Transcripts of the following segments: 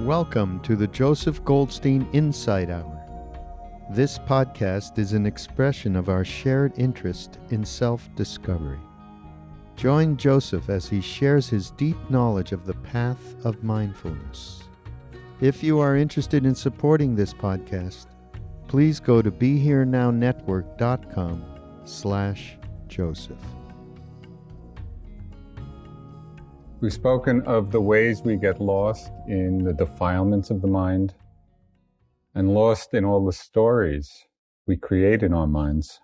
Welcome to the Joseph Goldstein Insight Hour. This podcast is an expression of our shared interest in self-discovery. Join Joseph as he shares his deep knowledge of the path of mindfulness. If you are interested in supporting this podcast, please go to BeHereNowNetwork.com/Joseph. We've spoken of the ways we get lost in the defilements of the mind and lost in all the stories we create in our minds.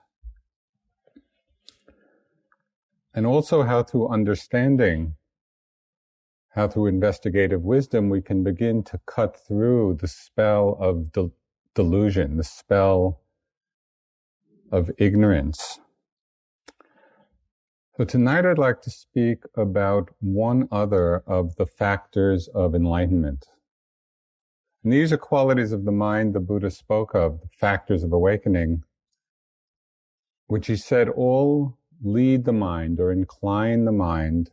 And also how through understanding, how through investigative wisdom, we can begin to cut through the spell of delusion, the spell of ignorance. So tonight I'd like to speak about one other of the factors of enlightenment. And these are qualities of the mind the Buddha spoke of, the factors of awakening, which he said all lead the mind or incline the mind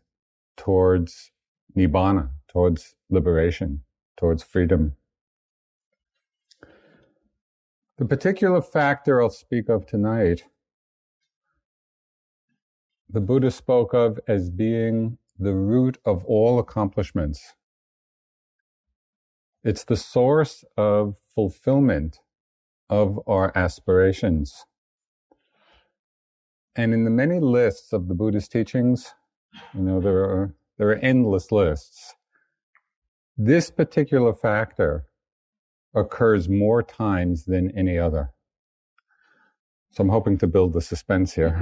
towards nibbana, towards liberation, towards freedom. The particular factor I'll speak of tonight, the Buddha spoke of as being the root of all accomplishments. It's the source of fulfillment of our aspirations. And in the many lists of the Buddha's teachings, there are endless lists. This particular factor occurs more times than any other. So I'm hoping to build the suspense here.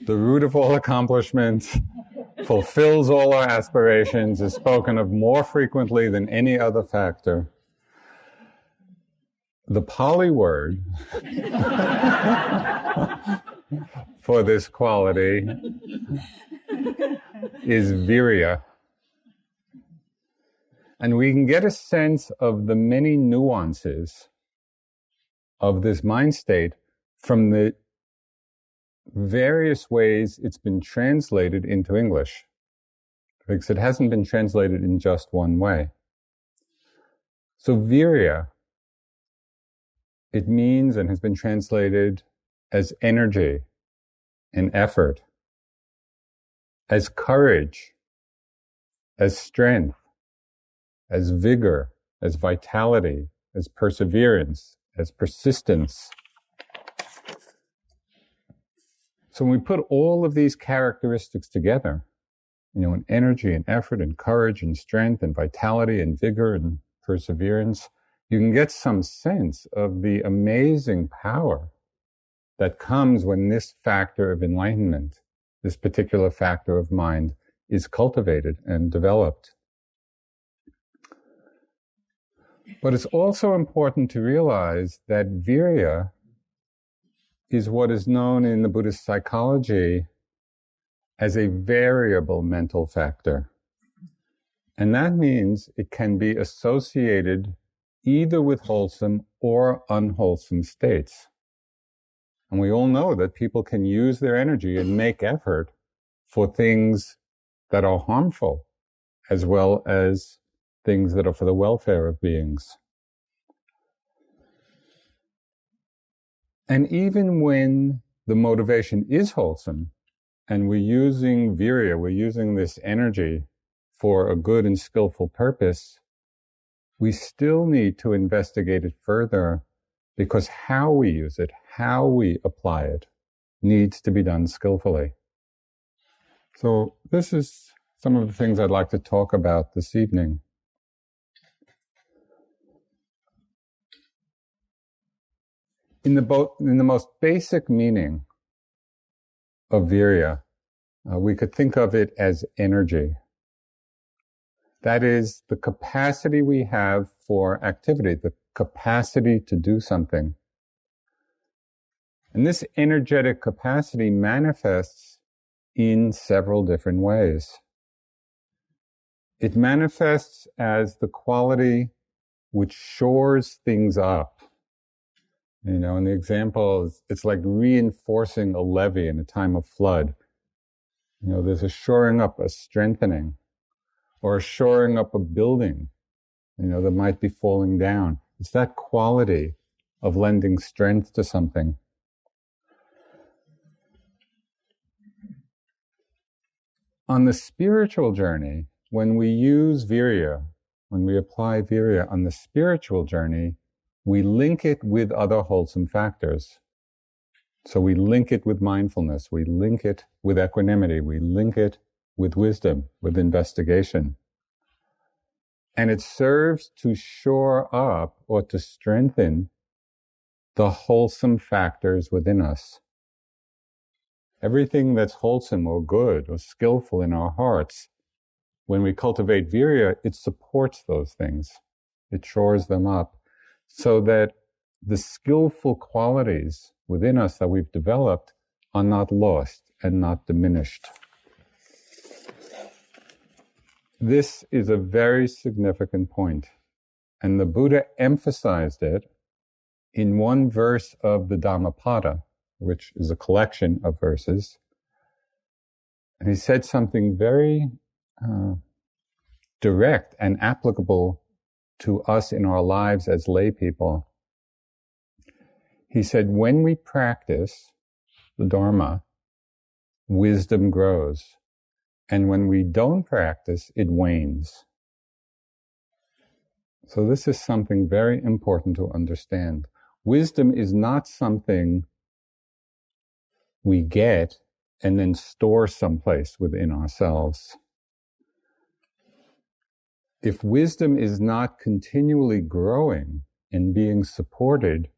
The root of all accomplishments, fulfills all our aspirations, is spoken of more frequently than any other factor. The Pali word for this quality is Viriya. And we can get a sense of the many nuances of this mind state from the various ways it's been translated into English, because it hasn't been translated in just one way. So Viriya, it means and has been translated as energy and effort, as courage, as strength, as vigor, as vitality, as perseverance, as persistence. So when we put all of these characteristics together, in energy and effort and courage and strength and vitality and vigor and perseverance, you can get some sense of the amazing power that comes when this factor of enlightenment, this particular factor of mind, is cultivated and developed. But it's also important to realize that Viriya is what is known in the Buddhist psychology as a variable mental factor. And that means it can be associated either with wholesome or unwholesome states. And we all know that people can use their energy and make effort for things that are harmful, as well as things that are for the welfare of beings. And even when the motivation is wholesome, and we're using Viriya, we're using this energy for a good and skillful purpose, we still need to investigate it further, because how we use it, how we apply it, needs to be done skillfully. So this is some of the things I'd like to talk about this evening. In the most basic meaning of Viriya, we could think of it as energy. That is the capacity we have for activity, the capacity to do something. And this energetic capacity manifests in several different ways. It manifests as the quality which shores things up. And the example is, it's like reinforcing a levee in a time of flood. There's a shoring up, a strengthening. or shoring up a building, that might be falling down. It's that quality of lending strength to something. On the spiritual journey, when we use Viriya, when we apply Viriya on the spiritual journey, we link it with other wholesome factors. So we link it with mindfulness, we link it with equanimity, we link it with wisdom, with investigation. And it serves to shore up or to strengthen the wholesome factors within us. Everything that's wholesome or good or skillful in our hearts, when we cultivate Viriya, it supports those things. It shores them up so that the skillful qualities within us that we've developed are not lost and not diminished. This is a very significant point, and the Buddha emphasized it in one verse of the Dhammapada, which is a collection of verses. And he said something very direct and applicable to us in our lives as lay people. He said, when we practice the Dharma, wisdom grows. And when we don't practice, it wanes. So this is something very important to understand. Wisdom is not something we get and then store someplace within ourselves. If wisdom is not continually growing and being supported,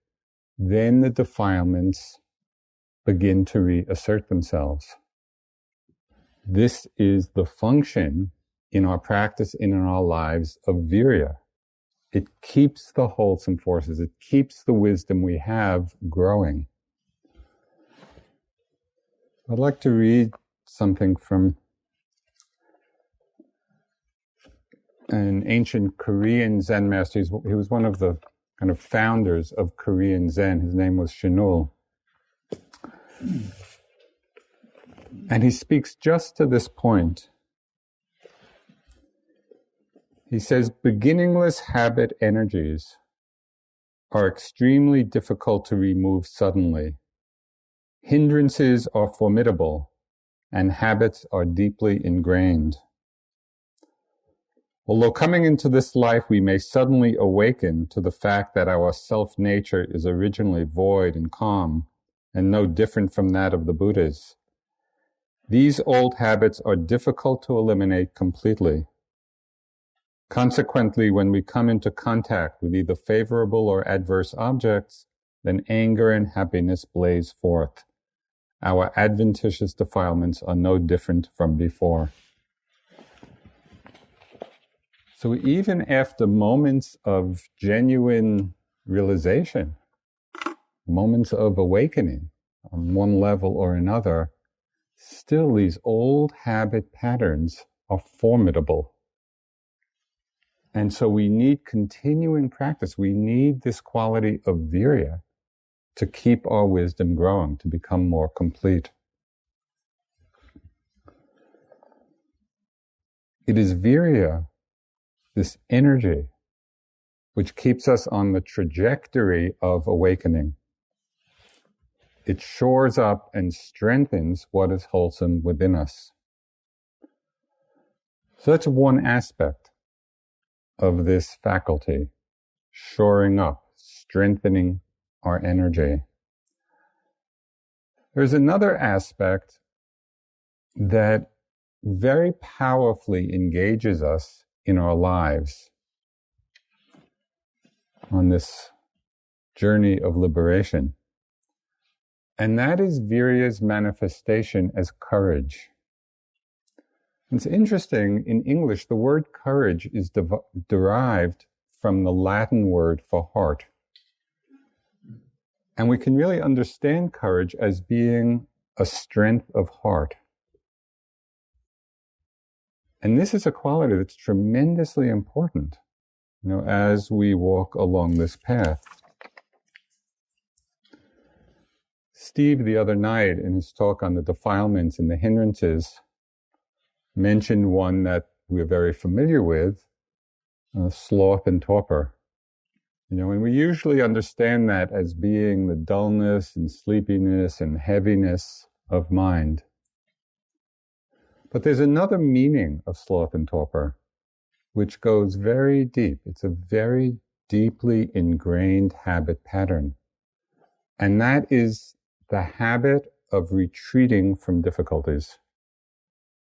then the defilements begin to reassert themselves. This is the function in our practice and in our lives of Viriya. It keeps the wholesome forces, it keeps the wisdom we have growing. I'd like to read something from an ancient Korean Zen master. He was one of the kind of founders of Korean Zen. His name was Shinul. And he speaks just to this point. He says, beginningless habit energies are extremely difficult to remove suddenly. Hindrances are formidable, and habits are deeply ingrained. Although coming into this life we may suddenly awaken to the fact that our self-nature is originally void and calm, and no different from that of the Buddhas, these old habits are difficult to eliminate completely. Consequently, when we come into contact with either favorable or adverse objects, then anger and happiness blaze forth. Our adventitious defilements are no different from before. So even after moments of genuine realization, moments of awakening on one level or another, still these old habit patterns are formidable. And so we need continuing practice. We need this quality of Viriya to keep our wisdom growing, to become more complete. It is Viriya, this energy, which keeps us on the trajectory of awakening. It shores up and strengthens what is wholesome within us. So that's one aspect of this faculty, shoring up, strengthening our energy. There's another aspect that very powerfully engages us in our lives on this journey of liberation. And that is Viriya's manifestation as courage. It's interesting, in English, the word courage is derived from the Latin word for heart. And we can really understand courage as being a strength of heart. And this is a quality that's tremendously important, as we walk along this path. Steve, the other night, in his talk on the defilements and the hindrances, mentioned one that we're very familiar with, sloth and torpor. And we usually understand that as being the dullness and sleepiness and heaviness of mind. But there's another meaning of sloth and torpor, which goes very deep. It's a very deeply ingrained habit pattern. And that is the habit of retreating from difficulties.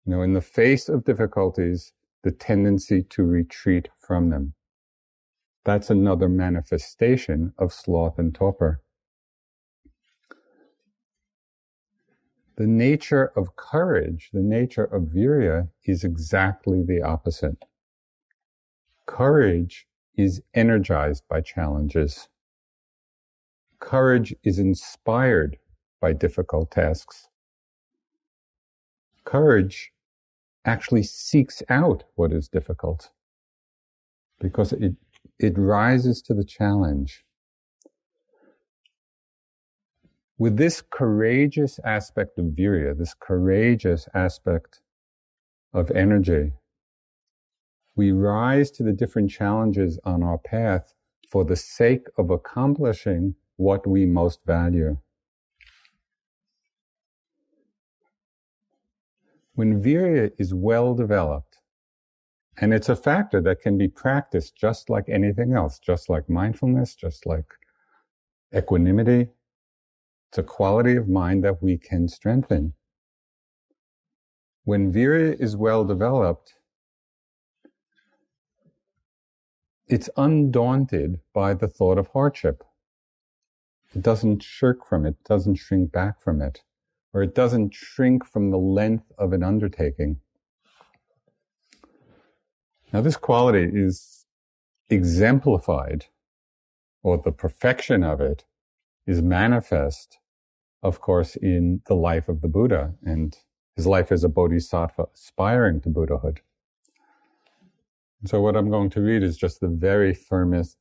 In the face of difficulties, the tendency to retreat from them. That's another manifestation of sloth and torpor. The nature of courage, the nature of Viriya, is exactly the opposite. Courage is energized by challenges. Courage is inspired by difficult tasks. Courage actually seeks out what is difficult because it rises to the challenge. With this courageous aspect of Viriya, this courageous aspect of energy, we rise to the different challenges on our path for the sake of accomplishing what we most value. When Viriya is well developed, and it's a factor that can be practiced just like anything else, just like mindfulness, just like equanimity, it's a quality of mind that we can strengthen. When Viriya is well developed, it's undaunted by the thought of hardship. It doesn't shirk from it, doesn't shrink back from it, or it doesn't shrink from the length of an undertaking. Now, this quality is exemplified, or the perfection of it is manifest, of course, in the life of the Buddha and his life as a bodhisattva aspiring to Buddhahood. So what I'm going to read is just the very famous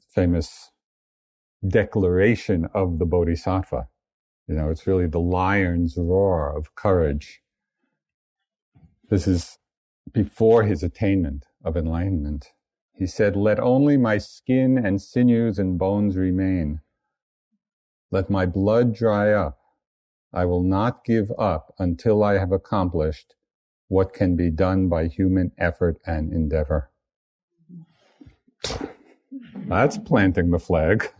declaration of the bodhisattva. It's really the lion's roar of courage. This is before his attainment of enlightenment. He said, "Let only my skin and sinews and bones remain. Let my blood dry up. I will not give up until I have accomplished what can be done by human effort and endeavor." That's planting the flag.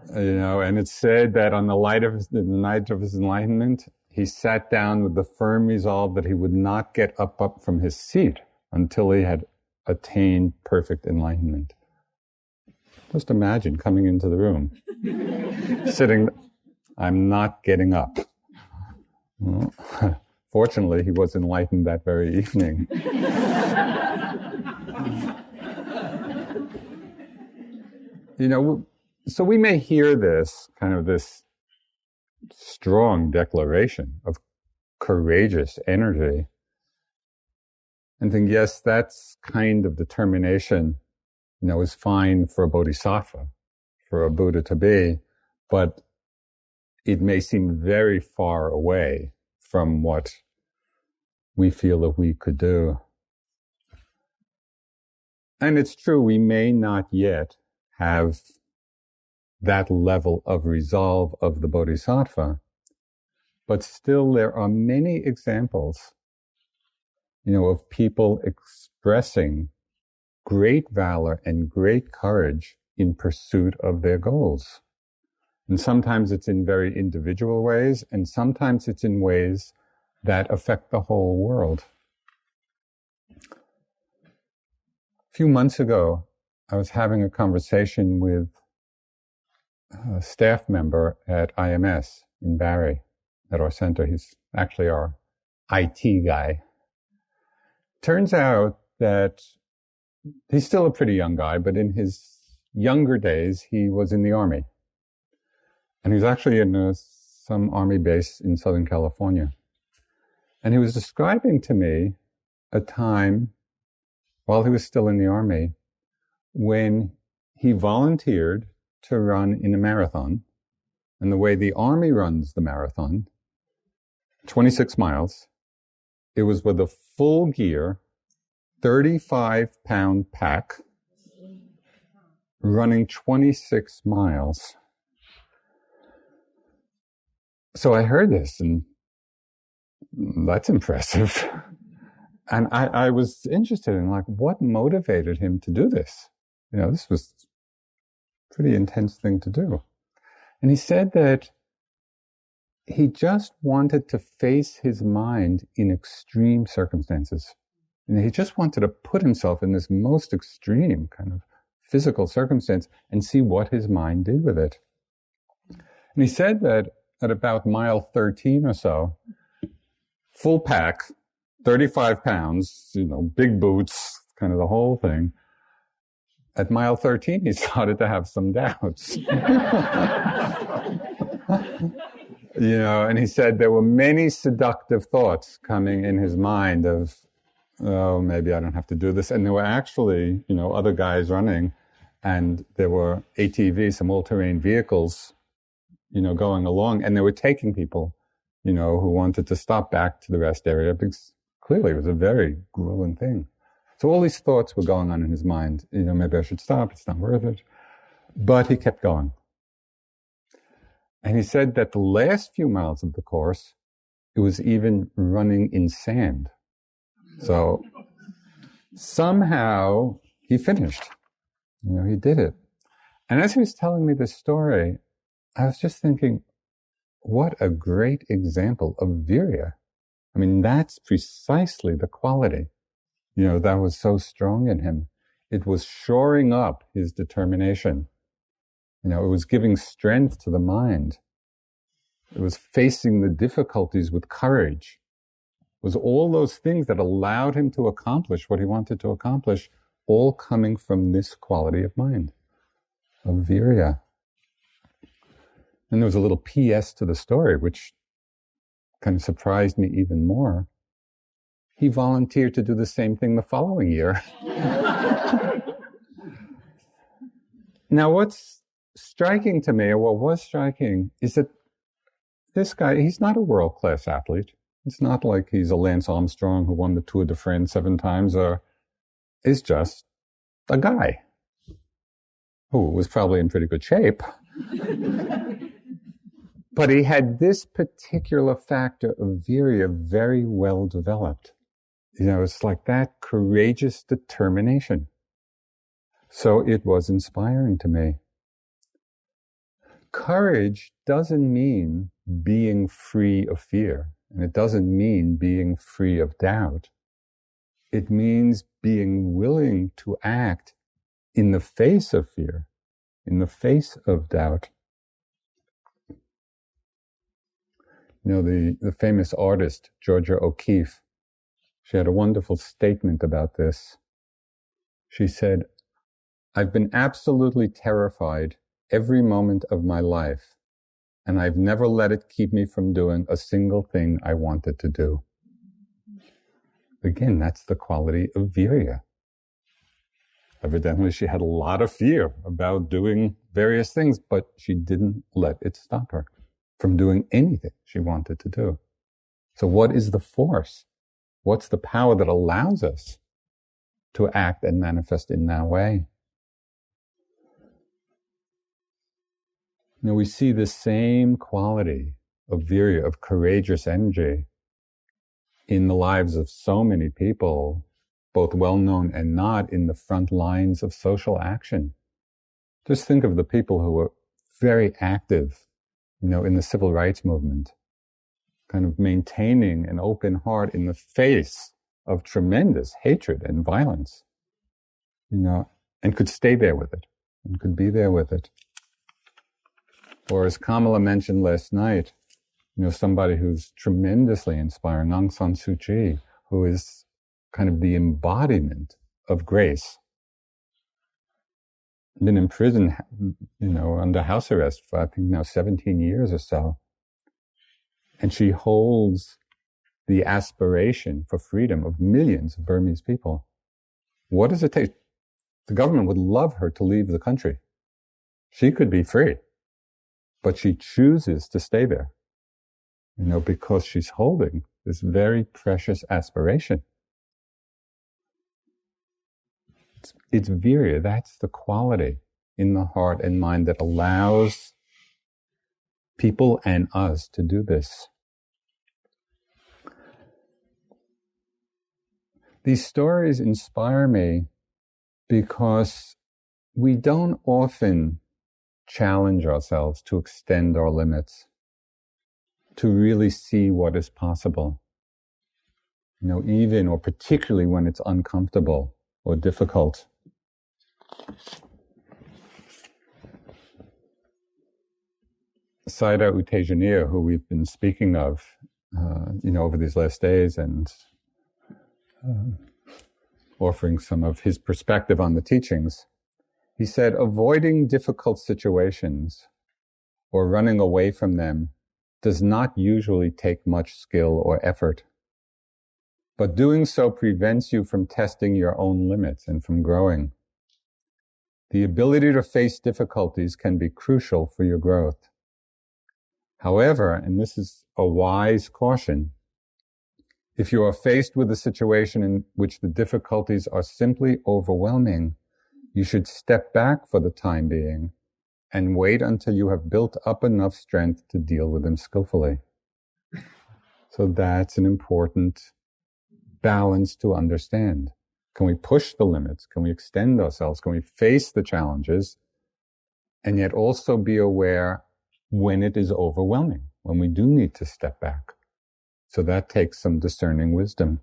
And it's said that on the night of his enlightenment, he sat down with the firm resolve that he would not get up from his seat until he had attained perfect enlightenment. Just imagine coming into the room, sitting, I'm not getting up. Well, fortunately, he was enlightened that very evening. So we may hear this strong declaration of courageous energy and think, yes, that's kind of determination, is fine for a bodhisattva, for a Buddha to be, but it may seem very far away from what we feel that we could do. And it's true, we may not yet have that level of resolve of the bodhisattva, but still there are many examples, of people expressing great valor and great courage in pursuit of their goals. And sometimes it's in very individual ways, and sometimes it's in ways that affect the whole world. A few months ago, I was having a conversation with a staff member at IMS in Barrie, at our center. He's actually our IT guy. Turns out that he's still a pretty young guy, but in his younger days, he was in the Army. And he was actually in some Army base in Southern California. And he was describing to me a time while he was still in the Army when he volunteered to run in a marathon. And the way the Army runs the marathon, 26 miles, it was with a full gear, 35-pound pack running 26 miles. So I heard this, and that's impressive. And I was interested in, like, what motivated him to do this? This was a pretty intense thing to do. And he said that he just wanted to face his mind in extreme circumstances. He just wanted to put himself in this most extreme kind of physical circumstance and see what his mind did with it. And he said that at about mile 13 or so, full pack, 35 pounds, big boots, kind of the whole thing. At mile 13, he started to have some doubts. And he said there were many seductive thoughts coming in his mind of, oh, maybe I don't have to do this. And there were actually, other guys running, and there were ATVs, some all-terrain vehicles, going along, and they were taking people, who wanted to stop back to the rest area, because clearly it was a very grueling thing. So all these thoughts were going on in his mind. Maybe I should stop, it's not worth it. But he kept going. And he said that the last few miles of the course, it was even running in sand. So somehow he finished. He did it. And as he was telling me this story, I was just thinking, what a great example of Viriya. I mean, that's precisely the quality, that was so strong in him. It was shoring up his determination. It was giving strength to the mind. It was facing the difficulties with courage. It was all those things that allowed him to accomplish what he wanted to accomplish, all coming from this quality of mind, of Viriya. And there was a little PS to the story, which kind of surprised me even more. He volunteered to do the same thing the following year. Now, what's striking to me, or what was striking, is that this guy, he's not a world-class athlete. It's not like he's a Lance Armstrong who won the Tour de France 7 times, or is just a guy who was probably in pretty good shape. But he had this particular factor of Viriya very well developed. It's like that courageous determination. So it was inspiring to me. Courage doesn't mean being free of fear, and it doesn't mean being free of doubt. It means being willing to act in the face of fear, in the face of doubt. The famous artist, Georgia O'Keeffe, she had a wonderful statement about this. She said, "I've been absolutely terrified every moment of my life, and I've never let it keep me from doing a single thing I wanted to do." Again, that's the quality of Viriya. Evidently, she had a lot of fear about doing various things, but she didn't let it stop her from doing anything she wanted to do. So what is the force? What's the power that allows us to act and manifest in that way? We see the same quality of Viriya, of courageous energy, in the lives of so many people, both well-known and not, in the front lines of social action. Just think of the people who were very active, in the civil rights movement, kind of maintaining an open heart in the face of tremendous hatred and violence, and could stay there with it, and could be there with it. Or as Kamala mentioned last night, somebody who's tremendously inspiring, Aung San Suu Kyi, who is kind of the embodiment of grace. Been in prison, under house arrest for, I think now 17 years or so. And she holds the aspiration for freedom of millions of Burmese people. What does it take? The government would love her to leave the country. She could be free, but she chooses to stay there, because she's holding this very precious aspiration. It's Viriya, that's the quality in the heart and mind that allows people and us to do this. These stories inspire me because we don't often challenge ourselves to extend our limits, to really see what is possible. Even or particularly when it's uncomfortable or difficult. Sayadaw U Tejaniya, who we've been speaking of, over these last days and offering some of his perspective on the teachings, he said, avoiding difficult situations or running away from them does not usually take much skill or effort. But doing so prevents you from testing your own limits and from growing. The ability to face difficulties can be crucial for your growth. However, and this is a wise caution, if you are faced with a situation in which the difficulties are simply overwhelming, you should step back for the time being and wait until you have built up enough strength to deal with them skillfully. So that's an important balance to understand. Can we push the limits? Can we extend ourselves? Can we face the challenges and yet also be aware when it is overwhelming, when we do need to step back? So that takes some discerning wisdom.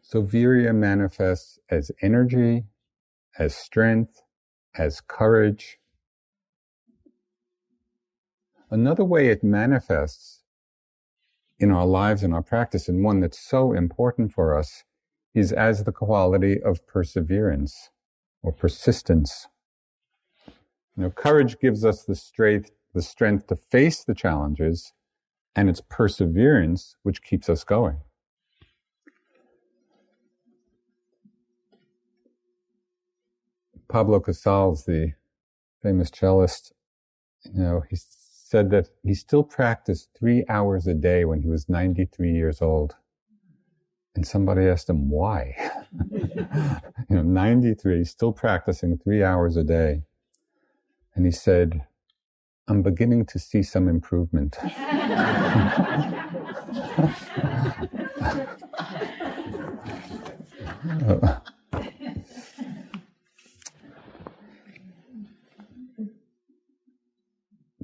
So Viriya manifests as energy, as strength, as courage. Another way it manifests in our lives and our practice, and one that's so important for us, is as the quality of perseverance or persistence. Courage gives us the strength to face the challenges, and it's perseverance which keeps us going. Pablo Casals, the famous cellist, he said that he still practiced 3 hours a day when he was 93 years old. And somebody asked him why. 93, still practicing 3 hours a day. And he said, I'm beginning to see some improvement.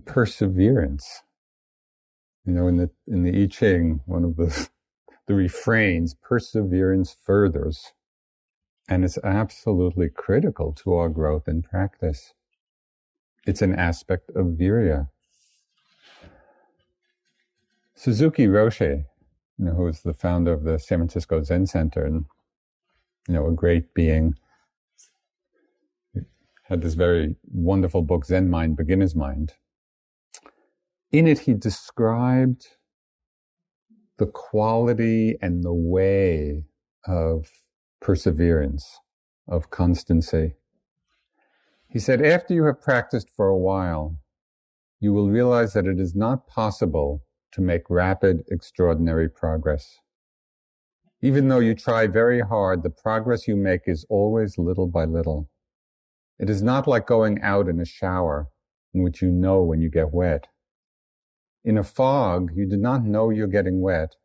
Perseverance. In the I Ching, one of the refrains, perseverance furthers. And it's absolutely critical to our growth in practice. It's an aspect of Viriya. Suzuki Roshi, who is the founder of the San Francisco Zen Center, and a great being, had this very wonderful book, Zen Mind, Beginner's Mind. In it, he described the quality and the way of perseverance, of constancy. He said, after you have practiced for a while, you will realize that it is not possible to make rapid, extraordinary progress. Even though you try very hard, the progress you make is always little by little. It is not like going out in a shower in which you know when you get wet. In a fog, you do not know you're getting wet,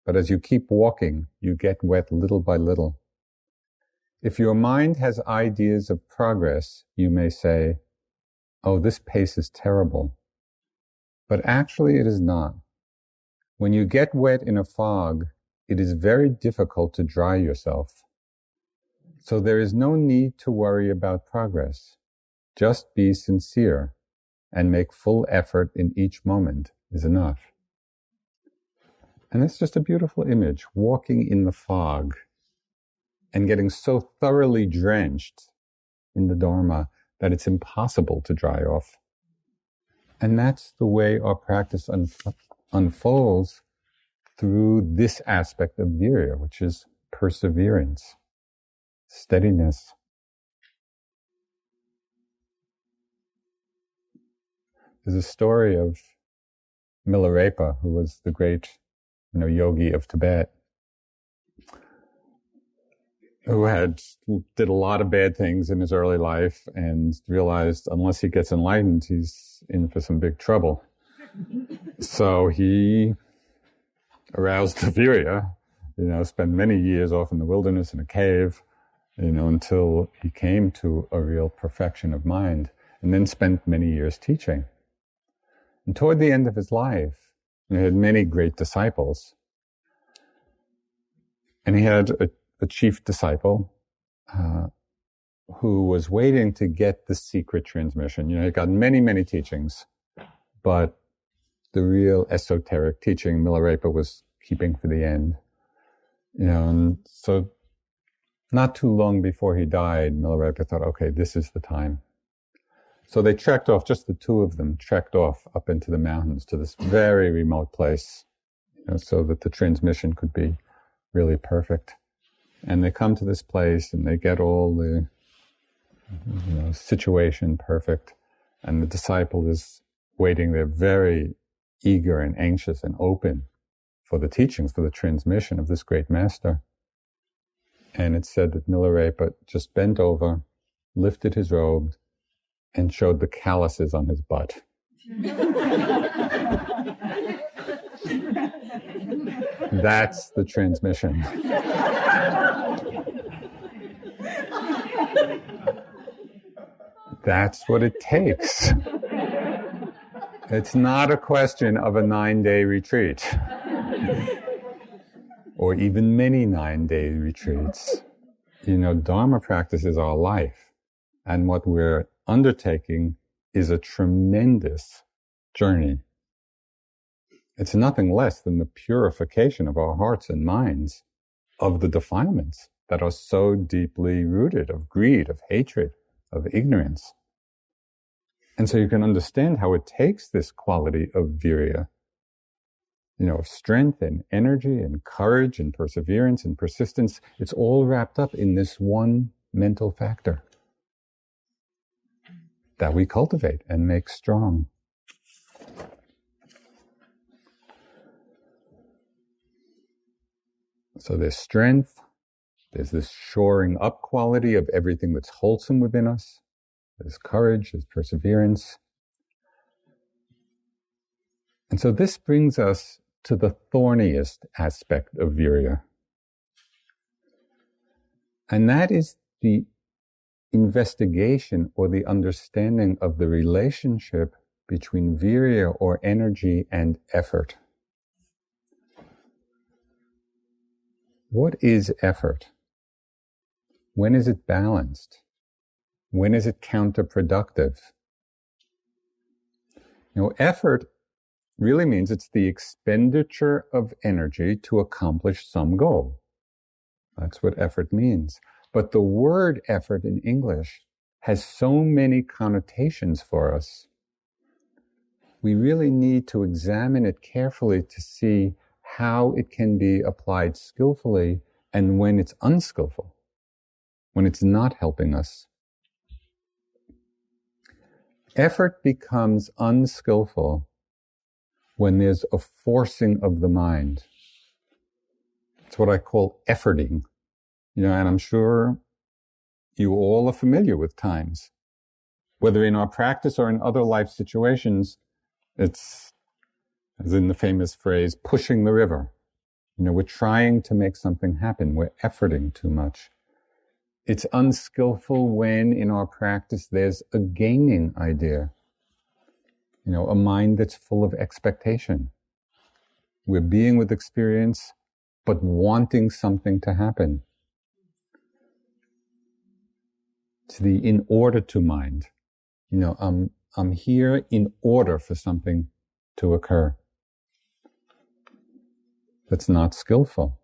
but as you keep walking, you get wet little by little. If your mind has ideas of progress, you may say, oh, this pace is terrible. But actually it is not. When you get wet in a fog, it is very difficult to dry yourself. So there is no need to worry about progress. Just be sincere and make full effort in each moment is enough. And that's just a beautiful image, walking in the fog and getting so thoroughly drenched in the dharma that it's impossible to dry off. And that's the way our practice unfolds through this aspect of Viriya, which is perseverance, steadiness. There's a story of Milarepa, who was the great, yogi of Tibet, who did a lot of bad things in his early life and realized unless he gets enlightened, he's in for some big trouble. So he aroused the Viriya, spent many years off in the wilderness in a cave, until he came to a real perfection of mind, and then spent many years teaching. And toward the end of his life, he had many great disciples. And he had a chief disciple who was waiting to get the secret transmission. He got many, many teachings, but the real esoteric teaching Milarepa was keeping for the end. And so not too long before he died, Milarepa thought, okay, this is the time. So they trekked off, just the two of them trekked off up into the mountains to this very remote place, so that the transmission could be really perfect. And they come to this place and they get all the situation perfect. And the disciple is waiting there very eager and anxious and open for the teachings, for the transmission of this great master. And it's said that Milarepa just bent over, lifted his robe, and showed the calluses on his butt. That's the transmission. That's what it takes. It's not a question of a 9-day retreat, or even many 9-day retreats. Dharma practice is our life, and what we're undertaking is a tremendous journey. It's nothing less than the purification of our hearts and minds of the defilements that are so deeply rooted of greed, of hatred, of ignorance. And so you can understand how it takes this quality of Viriya, of strength and energy and courage and perseverance and persistence. It's all wrapped up in this one mental factor that we cultivate and make strong. So there's strength, there's this shoring up quality of everything that's wholesome within us. There's courage, there's perseverance. And so this brings us to the thorniest aspect of Viriya. And that is the investigation or the understanding of the relationship between Viriya or energy and effort. What is effort? When is it balanced? When is it counterproductive? Effort really means it's the expenditure of energy to accomplish some goal. That's what effort means. But the word effort in English has so many connotations for us. We really need to examine it carefully to see how it can be applied skillfully and when it's unskillful, when it's not helping us. Effort becomes unskillful when there's a forcing of the mind. It's what I call efforting. And I'm sure you all are familiar with times, whether in our practice or in other life situations, it's, as in the famous phrase, pushing the river. We're trying to make something happen. We're efforting too much. It's unskillful when in our practice there's a gaining idea. A mind that's full of expectation. We're being with experience, but wanting something to happen. It's the in order to mind. I'm here in order for something to occur. That's not skillful.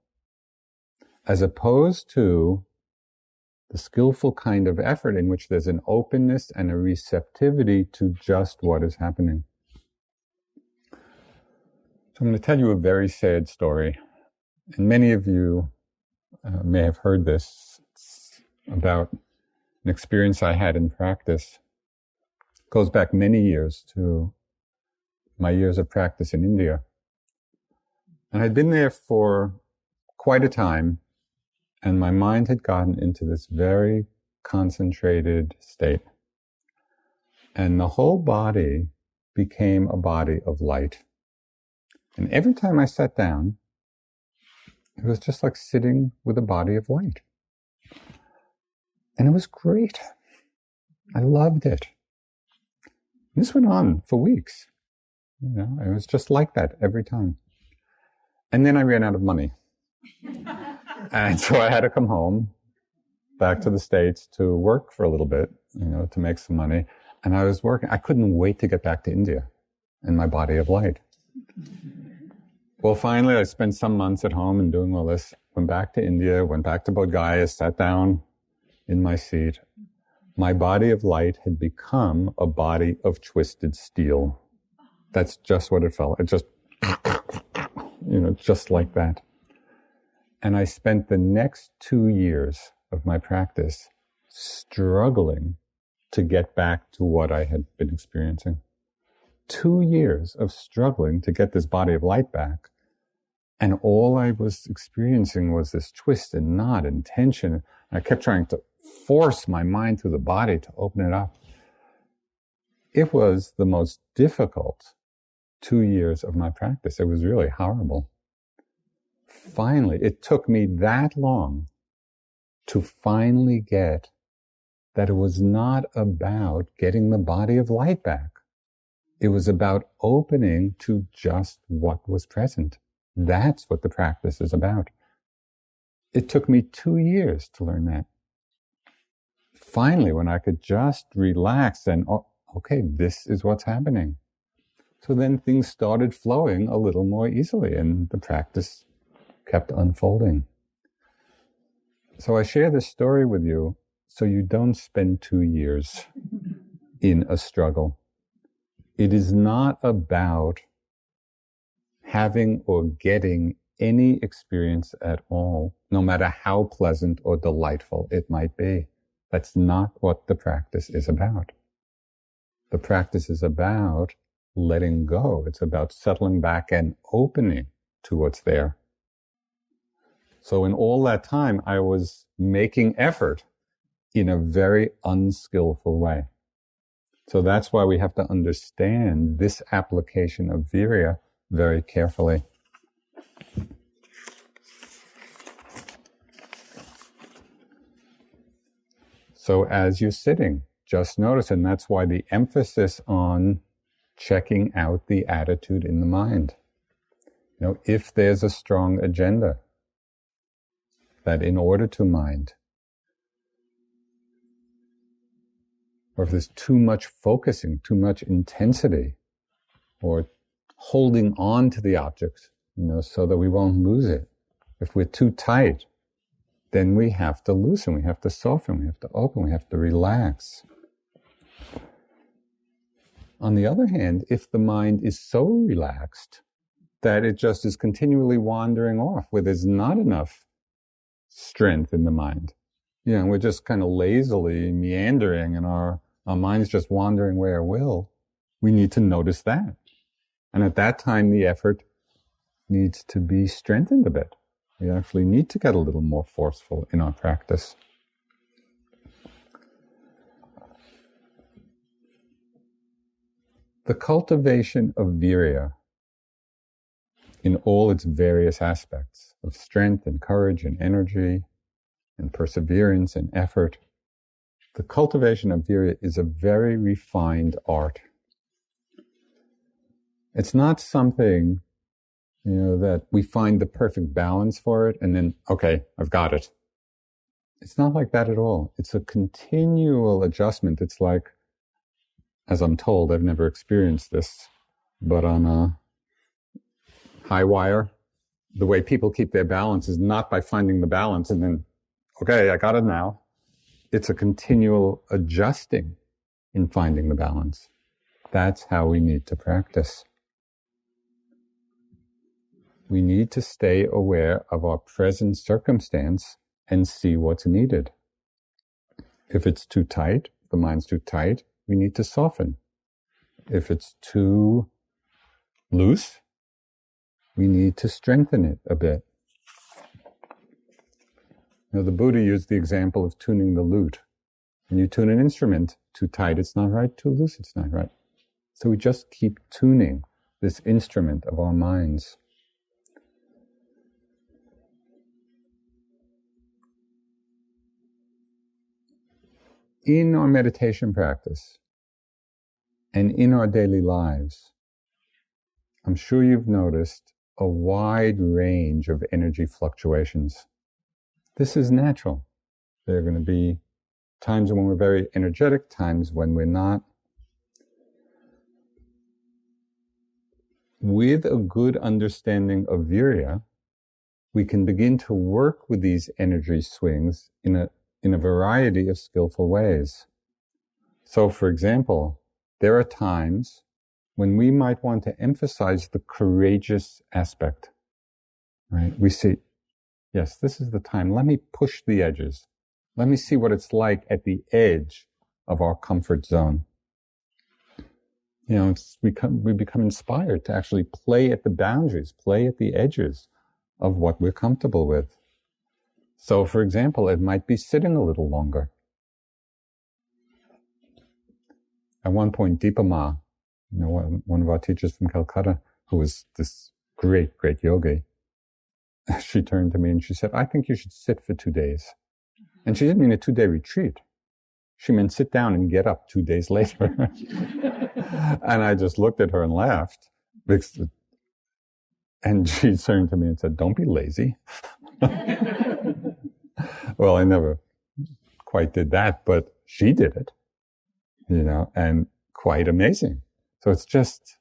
As opposed to the skillful kind of effort in which there's an openness and a receptivity to just what is happening. So I'm going to tell you a very sad story. And many of you may have heard this. It's about an experience I had in practice. It goes back many years to my years of practice in India. And I'd been there for quite a time, and my mind had gotten into this very concentrated state. And the whole body became a body of light. And every time I sat down, it was just like sitting with a body of light. And it was great. I loved it. This went on for weeks. It was just like that every time. And then I ran out of money. And so I had to come home, back to the States to work for a little bit, to make some money. And I was working. I couldn't wait to get back to India in my body of light. Well, finally, I spent some months at home and doing all this. Went back to India, went back to Bodh Gaya, sat down in my seat. My body of light had become a body of twisted steel. That's just what it felt. It just, just like that. And I spent the next 2 years of my practice struggling to get back to what I had been experiencing. 2 years of struggling to get this body of light back. And all I was experiencing was this twist and knot and tension. And I kept trying to force my mind through the body to open it up. It was the most difficult 2 years of my practice. It was really horrible. Finally, it took me that long to finally get that it was not about getting the body of light back. It was about opening to just what was present. That's what the practice is about. It took me 2 years to learn that. Finally, when I could just relax and, okay, this is what's happening. So then things started flowing a little more easily and the practice kept unfolding. So I share this story with you so you don't spend 2 years in a struggle. It is not about having or getting any experience at all, no matter how pleasant or delightful it might be. That's not what the practice is about. The practice is about letting go. It's about settling back and opening to what's there. So in all that time, I was making effort in a very unskillful way. So that's why we have to understand this application of Viriya very carefully. So as you're sitting, just notice, and that's why the emphasis on checking out the attitude in the mind. If there's a strong agenda, that in order to mind, or if there's too much focusing, too much intensity, or holding on to the object, so that we won't lose it. If we're too tight, then we have to loosen, we have to soften, we have to open, we have to relax. On the other hand, if the mind is so relaxed that it just is continually wandering off, where there's not enough strength in the mind, we're just kind of lazily meandering and our mind's just wandering where it will, we need to notice that. And at that time, the effort needs to be strengthened a bit. We actually need to get a little more forceful in our practice. The cultivation of Viriya in all its various aspects of strength and courage and energy and perseverance and effort, the cultivation of Viriya is a very refined art. It's not something, that we find the perfect balance for it and then, okay, I've got it. It's not like that at all. It's a continual adjustment. It's like, as I'm told, I've never experienced this, but on a high wire, the way people keep their balance is not by finding the balance and then, okay, I got it now. It's a continual adjusting in finding the balance. That's how we need to practice. We need to stay aware of our present circumstance and see what's needed. If it's too tight, the mind's too tight, we need to soften. If it's too loose, we need to strengthen it a bit. The Buddha used the example of tuning the lute. When you tune an instrument, too tight it's not right, too loose it's not right. So we just keep tuning this instrument of our minds. In our meditation practice and in our daily lives, I'm sure you've noticed a wide range of energy fluctuations. This is natural. There are going to be times when we're very energetic, times when we're not. With a good understanding of Viriya, we can begin to work with these energy swings in a variety of skillful ways. So, for example, there are times when we might want to emphasize the courageous aspect, right? We see, yes, this is the time. Let me push the edges. Let me see what it's like at the edge of our comfort zone. We become inspired to actually play at the boundaries, play at the edges of what we're comfortable with. So, for example, it might be sitting a little longer. At one point, Deepa Ma, one of our teachers from Calcutta, who was this great, great yogi, she turned to me and she said, I think you should sit for 2 days. And she didn't mean a 2-day retreat. She meant sit down and get up 2 days later. And I just looked at her and laughed. And she turned to me and said, don't be lazy. Well, I never quite did that, but she did it, and quite amazing. So it's just,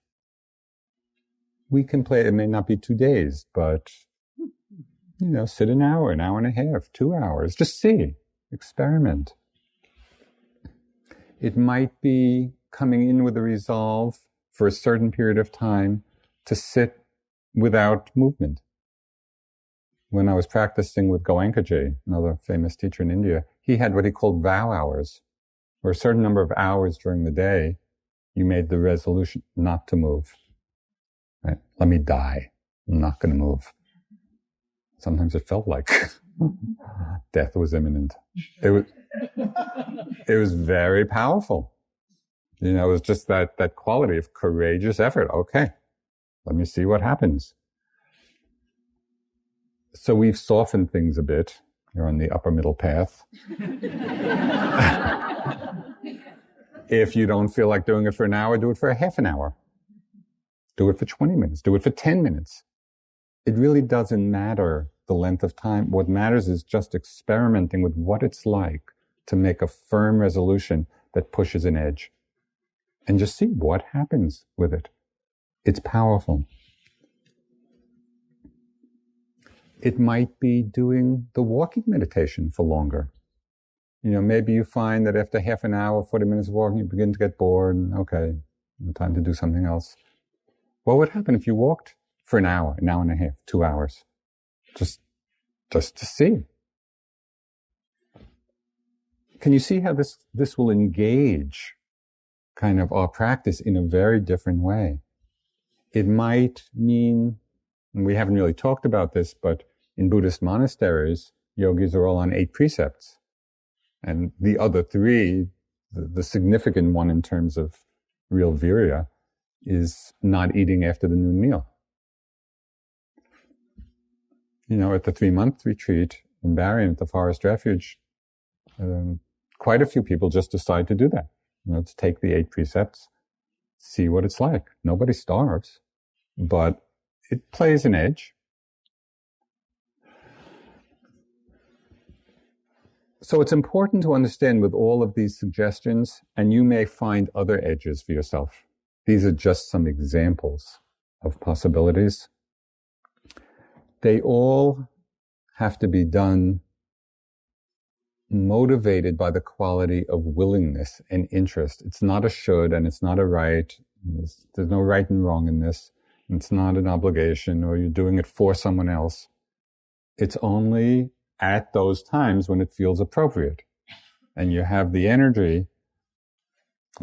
we can play, it may not be 2 days, but, sit an hour and a half, 2 hours, just see, experiment. It might be coming in with a resolve for a certain period of time to sit without movement. When I was practicing with Goenkaji, another famous teacher in India, he had what he called vow hours, where a certain number of hours during the day, you made the resolution not to move. Right? Let me die. I'm not going to move. Sometimes it felt like death was imminent. It was very powerful. It was just that quality of courageous effort. Okay, let me see what happens. So we've softened things a bit. You're on the upper middle path. If you don't feel like doing it for an hour, do it for a half an hour. Do it for 20 minutes. Do it for 10 minutes. It really doesn't matter the length of time. What matters is just experimenting with what it's like to make a firm resolution that pushes an edge. And just see what happens with it. It's powerful. It might be doing the walking meditation for longer. Maybe you find that after half an hour, 40 minutes of walking, you begin to get bored. And okay, time to do something else. What would happen if you walked for an hour and a half, 2 hours? Just to see. Can you see how this will engage kind of our practice in a very different way? It might mean, and we haven't really talked about this, but in Buddhist monasteries, yogis are all on 8 precepts. And the other 3, the significant one in terms of real Viriya, is not eating after the noon meal. At the 3-month retreat in Barian at the Forest Refuge, quite a few people just decide to do that. To take the 8 precepts, see what it's like. Nobody starves, but it plays an edge. So it's important to understand with all of these suggestions, and you may find other edges for yourself. These are just some examples of possibilities. They all have to be done motivated by the quality of willingness and interest. It's not a should and it's not a right. There's no right and wrong in this. It's not an obligation or you're doing it for someone else. It's only at those times when it feels appropriate. And you have the energy,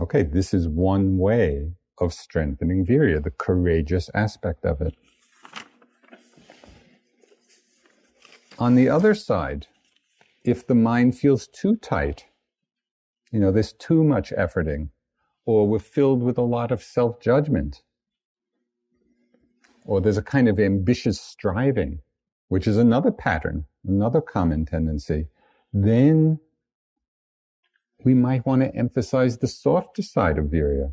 okay, this is one way of strengthening Viriya, the courageous aspect of it. On the other side, if the mind feels too tight, there's too much efforting, or we're filled with a lot of self-judgment, or there's a kind of ambitious striving, which is another pattern, another common tendency, then we might want to emphasize the softer side of Viriya,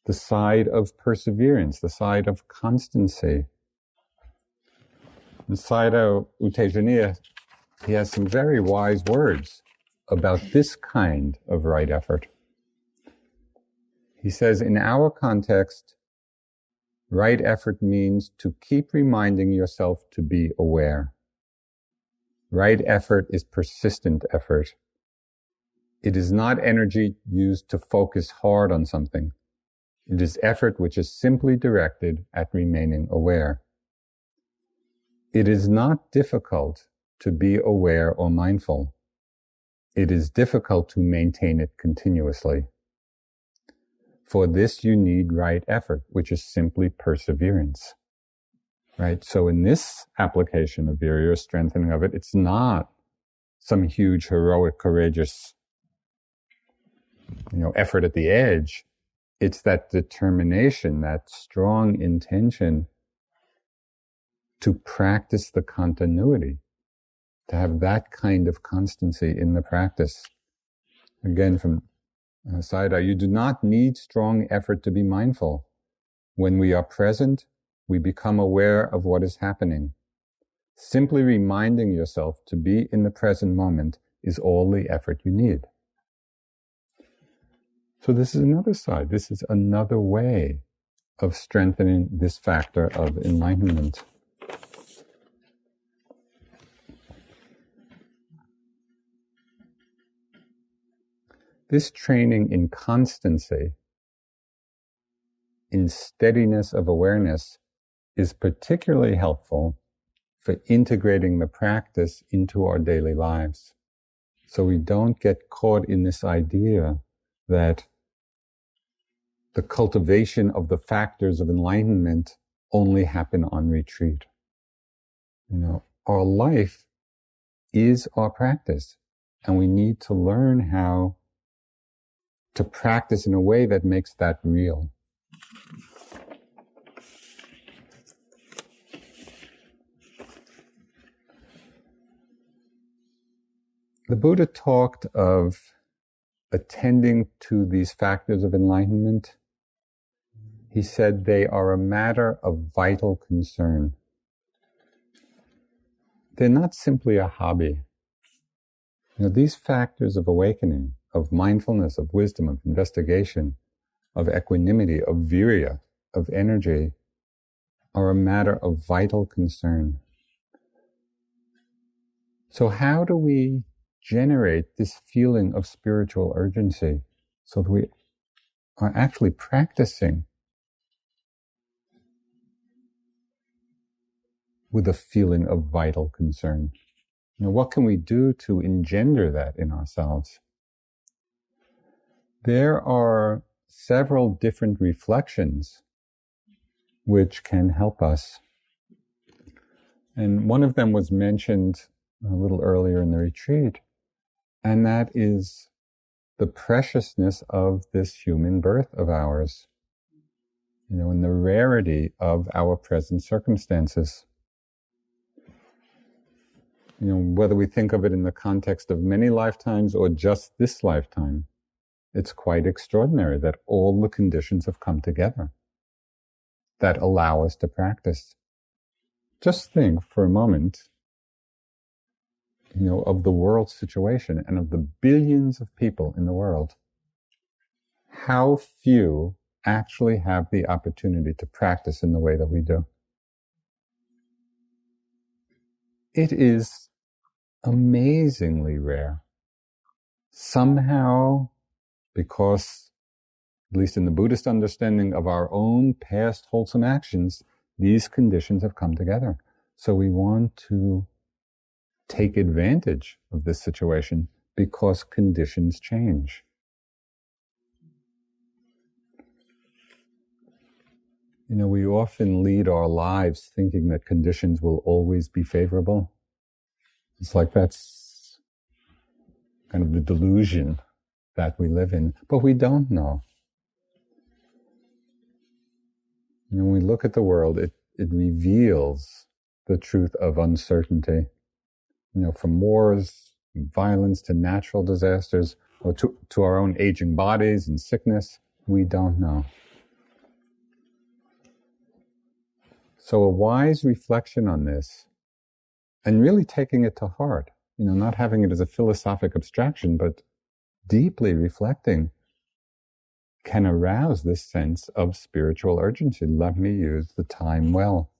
the side of perseverance, the side of constancy. And Sayadaw U Tejaniya, he has some very wise words about this kind of right effort. He says, in our context, right effort means to keep reminding yourself to be aware. Right effort is persistent effort. It is not energy used to focus hard on something. It is effort which is simply directed at remaining aware. It is not difficult to be aware or mindful. It is difficult to maintain it continuously. For this you need right effort, which is simply perseverance. Right? So in this application of Viriya, strengthening of it, it's not some huge, heroic, courageous, effort at the edge. It's that determination, that strong intention to practice the continuity, to have that kind of constancy in the practice. Again, from Sayadaw, you do not need strong effort to be mindful. When we are present, we become aware of what is happening. Simply reminding yourself to be in the present moment is all the effort you need. So this is another side. This is another way of strengthening this factor of enlightenment. This training in constancy, in steadiness of awareness, is particularly helpful for integrating the practice into our daily lives. So we don't get caught in this idea that the cultivation of the factors of enlightenment only happen on retreat. Our life is our practice, and we need to learn how to practice in a way that makes that real. The Buddha talked of attending to these factors of enlightenment. He said they are a matter of vital concern. They're not simply a hobby. These factors of awakening, of mindfulness, of wisdom, of investigation, of equanimity, of Viriya, of energy, are a matter of vital concern. So how do we generate this feeling of spiritual urgency so that we are actually practicing with a feeling of vital concern? What can we do to engender that in ourselves? There are several different reflections which can help us. And one of them was mentioned a little earlier in the retreat, and that is the preciousness of this human birth of ours, and the rarity of our present circumstances. Whether we think of it in the context of many lifetimes or just this lifetime, it's quite extraordinary that all the conditions have come together that allow us to practice. Just think for a moment, of the world situation and of the billions of people in the world. How few actually have the opportunity to practice in the way that we do? It is amazingly rare. Somehow, because, at least in the Buddhist understanding of our own past wholesome actions, these conditions have come together. So we want to take advantage of this situation because conditions change. We often lead our lives thinking that conditions will always be favorable. It's like that's kind of the delusion that we live in, but we don't know. When we look at the world, it reveals the truth of uncertainty. From wars, violence, to natural disasters, or to our own aging bodies and sickness, we don't know. So a wise reflection on this, and really taking it to heart, not having it as a philosophic abstraction, but deeply reflecting, can arouse this sense of spiritual urgency. Let me use the time well.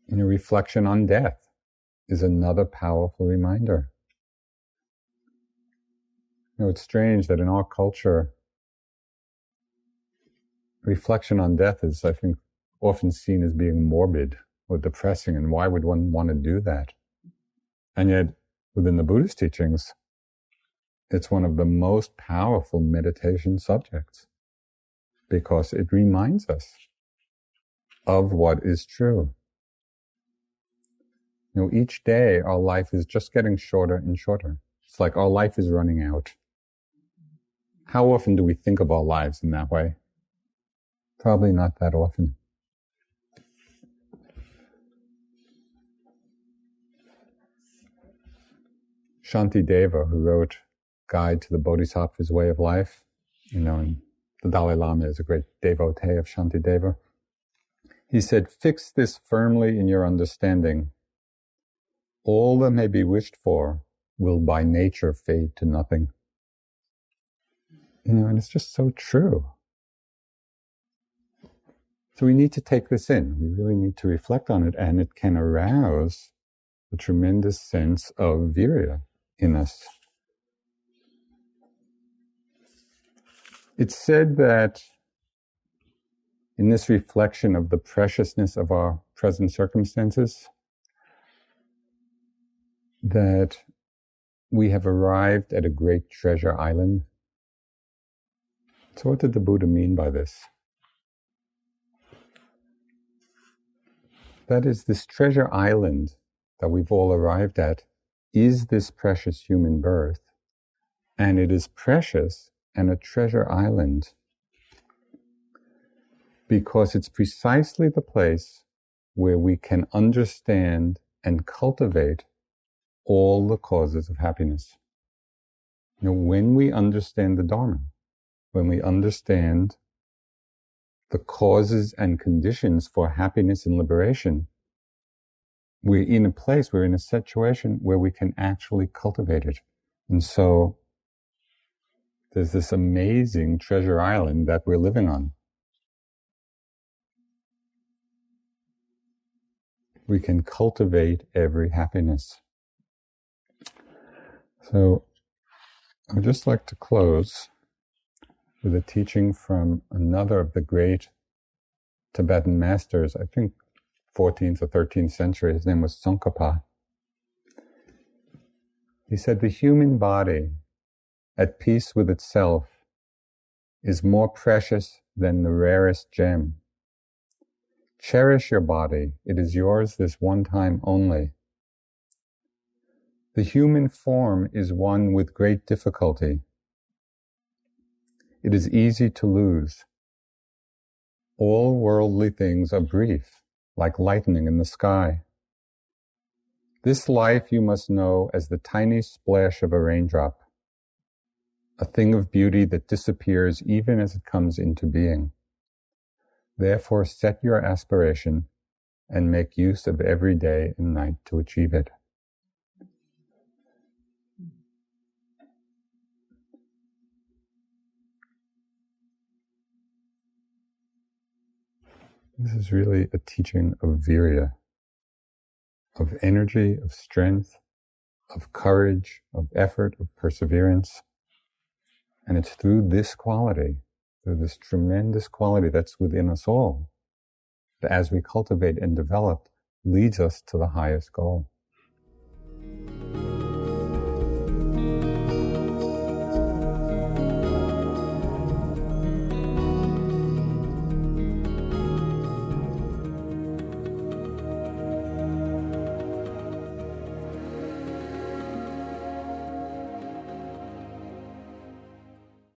Reflection on death is another powerful reminder. It's strange that in our culture, reflection on death is, I think, often seen as being morbid or depressing, and why would one want to do that? And yet, within the Buddhist teachings, it's one of the most powerful meditation subjects, because it reminds us of what is true. Each day our life is just getting shorter and shorter. It's like our life is running out. How often do we think of our lives in that way? Probably not that often. Shantideva, who wrote Guide to the Bodhisattva's Way of Life, and the Dalai Lama is a great devotee of Shantideva. He said, "Fix this firmly in your understanding. All that may be wished for will by nature fade to nothing." And it's just so true. So we need to take this in. We really need to reflect on it, and it can arouse a tremendous sense of Viriya in us. It's said that in this reflection of the preciousness of our present circumstances, that we have arrived at a great treasure island. So what did the Buddha mean by this? That is, this treasure island that we've all arrived at is this precious human birth. And it is precious and a treasure island because it's precisely the place where we can understand and cultivate all the causes of happiness. When we understand the Dharma, when we understand the causes and conditions for happiness and liberation, we're in a place, we're in a situation where we can actually cultivate it. And so there's this amazing treasure island that we're living on. We can cultivate every happiness. So I would just like to close with a teaching from another of the great Tibetan masters, I think 14th or 13th century. His name was Tsongkhapa. He said, "The human body, at peace with itself, is more precious than the rarest gem. Cherish your body. It is yours this one time only. The human form is one with great difficulty. It is easy to lose. All worldly things are brief, like lightning in the sky. This life you must know as the tiny splash of a raindrop, a thing of beauty that disappears even as it comes into being. Therefore set your aspiration and make use of every day and night to achieve it." This is really a teaching of Viriya, of energy, of strength, of courage, of effort, of perseverance. And it's through this quality, through this tremendous quality that's within us all, that as we cultivate and develop, leads us to the highest goal.